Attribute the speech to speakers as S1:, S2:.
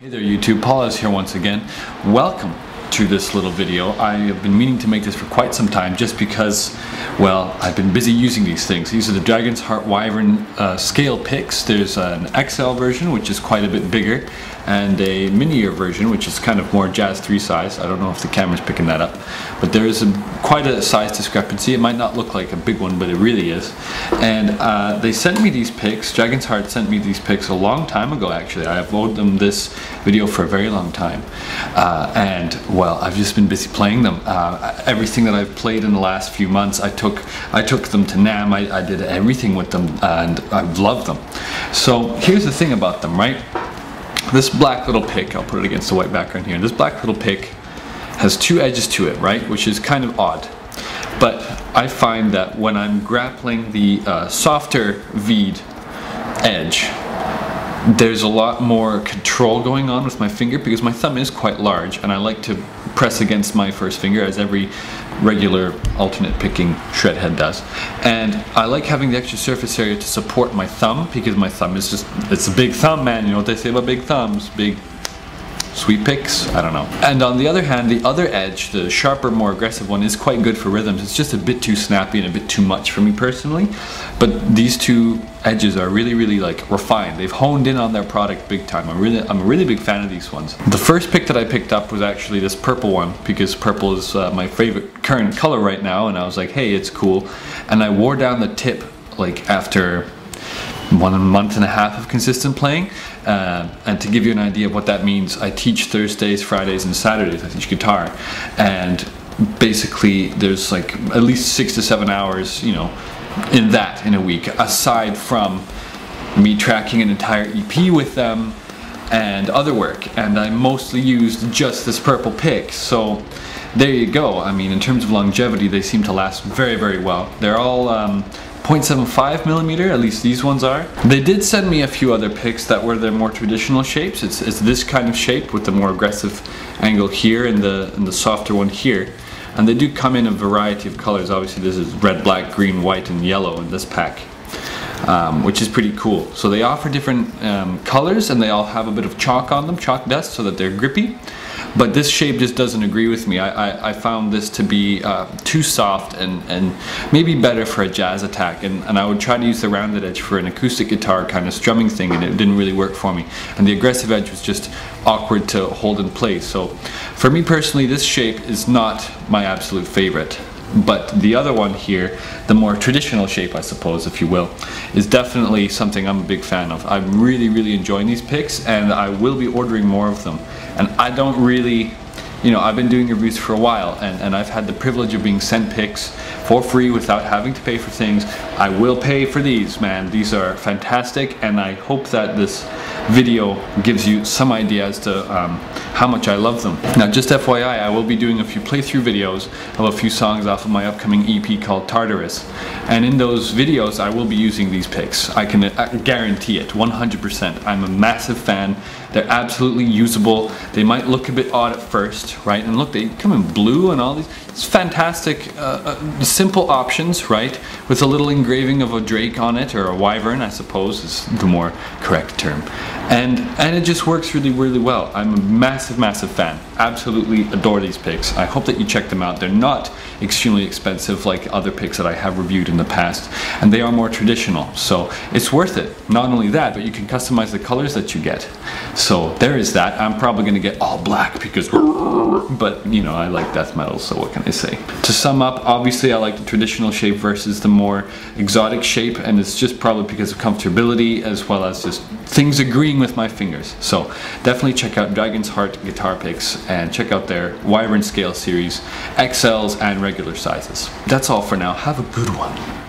S1: Hey there YouTube, Paul is here once again. Welcome to this little video. I have been meaning to make this for quite some time just because, well, I've been busy using these things. These are the Dragon's Heart Wyvern scale picks. There's an XL version which is quite a bit bigger and a minier version which is kind of more Jazz 3 size. I don't know if the camera's picking that up, but there is quite a size discrepancy. It might not look like a big one, but it really is. And they sent me these picks. Dragon's Heart sent me these picks a long time ago actually. I have owed them this video for a very long time. And well, I've just been busy playing them. Everything that I've played in the last few months, I took them to NAMM. I did everything with them and I've loved them. So here's the thing about them, right? This black little pick, I'll put it against the white background here. This black little pick has two edges to it, right? Which is kind of odd. But I find that when I'm grappling the softer V'd edge, there's a lot more control going on with my finger because my thumb is quite large and I like to press against my first finger as every regular alternate picking shred head does. And I like having the extra surface area to support my thumb because my thumb is just, it's a big thumb, man. You know what they say about big thumbs? Big sweet picks? I don't know. And on the other hand, the other edge, the sharper, more aggressive one, is quite good for rhythms. It's just a bit too snappy and a bit too much for me personally. But these two edges are really like refined. They've honed in on their product big time. I'm a really big fan of these ones. The first pick that I picked up was actually this purple one because purple is my favorite current color right now, and I was like, hey, it's cool. And I wore down the tip like after 1.5 months of consistent playing. And to give you an idea of what that means, I teach Thursdays, Fridays, and Saturdays. I teach guitar, and basically there's like at least 6 to 7 hours, you know, in a week, aside from me tracking an entire EP with them and other work. And I mostly used just this purple pick. So there you go. I mean, in terms of longevity, they seem to last very well. They're all 0.75 millimeter, at least these ones are. They did send me a few other picks that were their more traditional shapes. It's this kind of shape with the more aggressive angle here and the softer one here. And they do come in a variety of colors. Obviously this is red, black, green, white, and yellow in this pack, which is pretty cool. So they offer different colors and they all have a bit of chalk on them, chalk dust, so that they're grippy. But this shape just doesn't agree with me. I found this to be too soft and maybe better for a jazz attack, and I would try to use the rounded edge for an acoustic guitar kind of strumming thing, and it didn't really work for me. And the aggressive edge was just awkward to hold in place. So for me personally, this shape is not my absolute favorite. But the other one here, the more traditional shape, I suppose, if you will, is definitely something I'm a big fan of. I'm really enjoying these picks, and I will be ordering more of them. And I don't really, you know, I've been doing reviews for a while, and I've had the privilege of being sent picks for free without having to pay for things. I will pay for these, man. These are fantastic, and I hope that this video gives you some idea as to how much I love them. Now, just FYI, I will be doing a few playthrough videos of a few songs off of my upcoming EP called Tartarus, and in those videos I will be using these picks. I can guarantee it 100%. I'm a massive fan. They're absolutely usable. They might look a bit odd at first, right? And look, they come in blue and all these. It's fantastic, simple options, right? With a little engraving of a drake on it, or a wyvern, I suppose is the more correct term. And it just works really well. I'm a massive fan. Absolutely adore these picks. I hope that you check them out. They're not extremely expensive like other picks that I have reviewed in the past, and they are more traditional, so it's worth it. Not only that, but you can customize the colors that you get. So there is that. I'm probably going to get all black because, but you know, I like death metal, so what can I say? To sum up, obviously I like the traditional shape versus the more exotic shape, and it's just probably because of comfortability as well as just things agreeing with my fingers. So definitely check out Dragon's Heart guitar picks and check out their Wyvern scale series, XLs and regular sizes. That's all for now. Have a good one.